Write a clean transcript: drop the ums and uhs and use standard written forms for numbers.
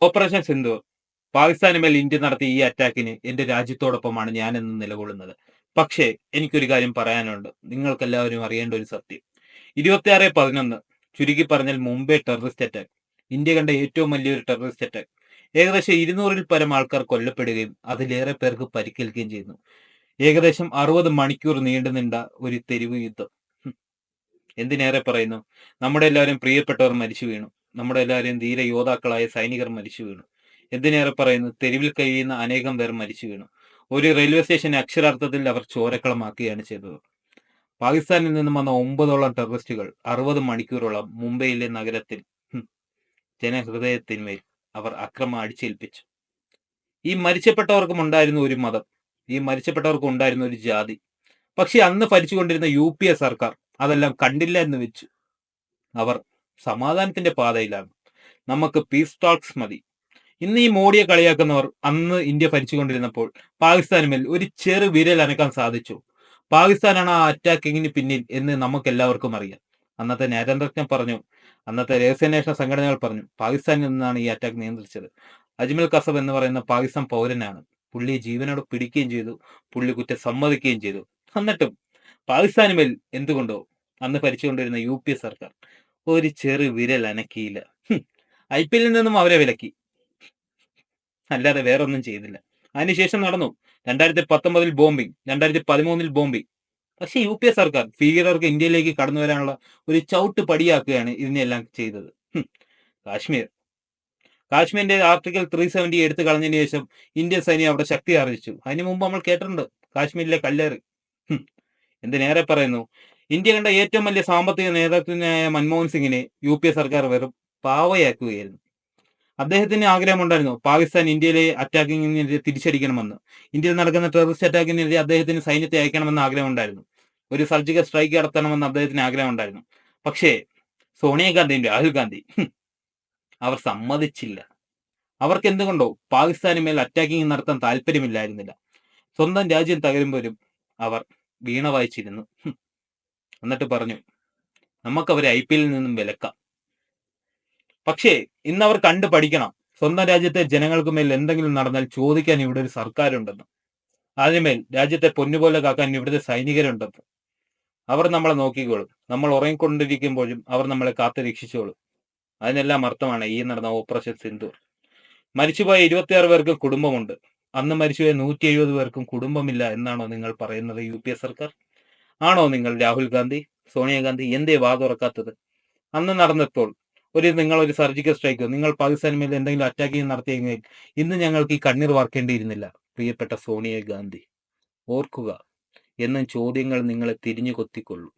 Operation Sindoor പാകിസ്ഥാന് മേൽ India നടത്തിയ ഈ അറ്റാക്കിന് എന്റെ രാജ്യത്തോടൊപ്പമാണ് ഞാനെന്ന് നിലകൊള്ളുന്നത്. പക്ഷേ എനിക്കൊരു കാര്യം പറയാനുണ്ട്. നിങ്ങൾക്കെല്ലാവരും അറിയേണ്ട ഒരു സത്യം. 26/11 ചുരുക്കി പറഞ്ഞാൽ മുംബൈ ടെററിസ്റ്റ് അറ്റാക്ക്. ഇന്ത്യ കണ്ട ഏറ്റവും വലിയൊരു ടെററിസ്റ്റ് അറ്റാക്ക്. ഏകദേശം 200-ൽ പരം ആൾക്കാർ കൊല്ലപ്പെടുകയും അതിലേറെ പേർക്ക് പരിക്കേൽക്കുകയും ചെയ്യുന്നു. ഏകദേശം 60 മണിക്കൂർ നീണ്ടുനിന്ന ഒരു തെരുവ് യുദ്ധം. ഹും. എന്തിനേറെ പറയുന്നു, നമ്മുടെ എല്ലാവരും പ്രിയപ്പെട്ടവർ മരിച്ചു വീണു. നമ്മുടെ എല്ലാവരും ധീര യോദ്ധാക്കളായ സൈനികർ മരിച്ചു വീണു. എന്തിനേറെ പറയുന്നു, തെരുവിൽ കഴിയുന്ന അനേകം പേർ മരിച്ചു വീണു. ഒരു റെയിൽവേ സ്റ്റേഷൻ അക്ഷരാർത്ഥത്തിൽ അവർ ചോരക്കളമാക്കുകയാണ് ചെയ്തത്. പാകിസ്ഥാനിൽ നിന്നും വന്ന 9ഓളം ടെററിസ്റ്റുകൾ 60 മണിക്കൂറോളം മുംബൈയിലെ നഗരത്തിൽ ജനഹൃദയത്തിന്മേൽ അവർ അക്രമം അടിച്ചേൽപ്പിച്ചു. ഈ മരിച്ചപ്പെട്ടവർക്കും ഉണ്ടായിരുന്ന ഒരു മതം, ഈ മരിച്ചപ്പെട്ടവർക്കും ഉണ്ടായിരുന്ന ഒരു ജാതി. പക്ഷെ അന്ന് ഭരിച്ചുകൊണ്ടിരുന്ന UPA സർക്കാർ അതെല്ലാം കണ്ടില്ല എന്ന് വെച്ചു. അവർ സമാധാനത്തിന്റെ പാതയിലാണ്. നമുക്ക് പീസ് ടോക്സ് മതി. ഇന്ന് ഈ മോഡിയെ കളിയാക്കുന്നവർ അന്ന് ഇന്ത്യ ഭരിച്ചുകൊണ്ടിരുന്നപ്പോൾ പാകിസ്ഥാന് മേൽ ഒരു ചെറു വിരൽ അനക്കാൻ സാധിച്ചു. പാകിസ്ഥാനാണ് ആ അറ്റാക്കിങ്ങിന് പിന്നിൽ എന്ന് നമുക്ക് എല്ലാവർക്കും അറിയാം. അന്നത്തെ നയതന്ത്രജ്ഞർ പറഞ്ഞു, അന്നത്തെ രഹസ്യാന്വേഷണ സംഘടനകൾ പറഞ്ഞു, പാകിസ്ഥാനിൽ നിന്നാണ് ഈ അറ്റാക്ക് നിയന്ത്രിച്ചത്. അജ്മൽ കസബ് എന്ന് പറയുന്ന പാകിസ്ഥാൻ പൗരനാണ്. പുള്ളിയെ ജീവനോട് പിടിക്കുകയും ചെയ്തു. പുള്ളി കുറ്റം സമ്മതിക്കുകയും ചെയ്തു. എന്നിട്ടും പാകിസ്ഥാന് മേൽ എന്തുകൊണ്ടോ അന്ന് ഭരിച്ചുകൊണ്ടിരുന്ന UPA സർക്കാർ ഒരു ചെറു വിരൽ അനക്കിയില്ല. IPL നിന്നും അവരെ വിലക്കി, അല്ലാതെ വേറൊന്നും ചെയ്തില്ല. അതിനുശേഷം നടന്നു 2019-ൽ ബോംബിംഗ്, 2013-ൽ ബോംബിംഗ്. പക്ഷെ UPA സർക്കാർ ഭീകരർക്ക് ഇന്ത്യയിലേക്ക് കടന്നു വരാനുള്ള ഒരു ചവിട്ട് പടിയാക്കുകയാണ് ഇതിനെല്ലാം ചെയ്തത്. കാശ്മീരിന്റെ ആർട്ടിക്കിൾ 370 എടുത്തു കളഞ്ഞതിന് ശേഷം ഇന്ത്യൻ സൈന്യം അവിടെ ശക്തി ആർജിച്ചു. അതിനു മുമ്പ് നമ്മൾ കേട്ടിട്ടുണ്ട് കാശ്മീരിലെ കല്ലേറ്. എന്തിനേറെ പറയുന്നു, ഇന്ത്യ കണ്ട ഏറ്റവും വലിയ സാമ്പത്തിക നേതാക്കളായ മൻമോഹൻ സിംഗിനെ UPA സർക്കാർ വെറും പാവയാക്കുകയായിരുന്നു. അദ്ദേഹത്തിന് ആഗ്രഹമുണ്ടായിരുന്നു പാകിസ്ഥാൻ ഇന്ത്യയിലെ അറ്റാക്കിങ്ങിനെതിരെ തിരിച്ചടിക്കണമെന്ന്. ഇന്ത്യയിൽ നടക്കുന്ന ടെററിസ്റ്റ് അറ്റാക്കിനെതിരെ അദ്ദേഹത്തിന് സൈന്യത്തെ അയക്കണമെന്ന് ആഗ്രഹമുണ്ടായിരുന്നു. ഒരു സർജിക്കൽ സ്ട്രൈക്ക് നടത്തണമെന്ന് അദ്ദേഹത്തിന് ആഗ്രഹമുണ്ടായിരുന്നു. പക്ഷേ സോണിയാഗാന്ധിയും രാഹുൽ ഗാന്ധി അവർ സമ്മതിച്ചില്ല. അവർക്ക് എന്തുകൊണ്ടോ പാകിസ്ഥാന് മേൽ അറ്റാക്കിംഗ് നടത്താൻ താല്പര്യമില്ലായിരുന്നില്ല. സ്വന്തം രാജ്യം തകരുമ്പോഴും അവർ വീണ വായിച്ചിരുന്നു. എന്നിട്ട് പറഞ്ഞു, നമുക്കവരെ IPL നിന്നും വിലക്കാം. പക്ഷേ ഇന്ന് അവർ കണ്ടു പഠിക്കണം, സ്വന്തം രാജ്യത്തെ ജനങ്ങൾക്ക് മേൽ എന്തെങ്കിലും നടന്നാൽ ചോദിക്കാൻ ഇവിടെ ഒരു സർക്കാരുണ്ടെന്ന്. അതിനുമേൽ രാജ്യത്തെ പൊന്നുപോലെ കാക്കാൻ ഇവിടുത്തെ സൈനികരുണ്ടെന്ന്. അവർ നമ്മളെ നോക്കിക്കോളും. നമ്മൾ ഉറങ്ങിക്കൊണ്ടിരിക്കുമ്പോഴും അവർ നമ്മളെ കാത്തു രക്ഷിച്ചോളും. അതിനെല്ലാം അർത്ഥമാണ് ഈ നടന്ന ഓപ്പറേഷൻ സിന്ദൂർ. മരിച്ചുപോയ 26 പേർക്കും കുടുംബമുണ്ട്. അന്ന് മരിച്ചുപോയ 170 പേർക്കും കുടുംബമില്ല എന്നാണോ നിങ്ങൾ പറയുന്നത് UPA സർക്കാർ? ആണോ നിങ്ങൾ രാഹുൽ ഗാന്ധി, സോണിയാഗാന്ധി? എന്തേ വാ തുറക്കാത്തത്? അന്ന് നടന്നപ്പോൾ നിങ്ങൾ ഒരു സർജിക്കൽ സ്ട്രൈക്കോ, നിങ്ങൾ പാകിസ്ഥാന് മേൽ എന്തെങ്കിലും അറ്റാക്കിങ് നടത്തിയെങ്കിൽ ഇന്ന് ഞങ്ങൾക്ക് ഈ കണ്ണീർ വാർക്കേണ്ടിയിരുന്നില്ല. പ്രിയപ്പെട്ട സോണിയാഗാന്ധി, ഓർക്കുക, എന്നും ചോദ്യങ്ങൾ നിങ്ങളെ തിരിഞ്ഞു കൊത്തിക്കൊള്ളു.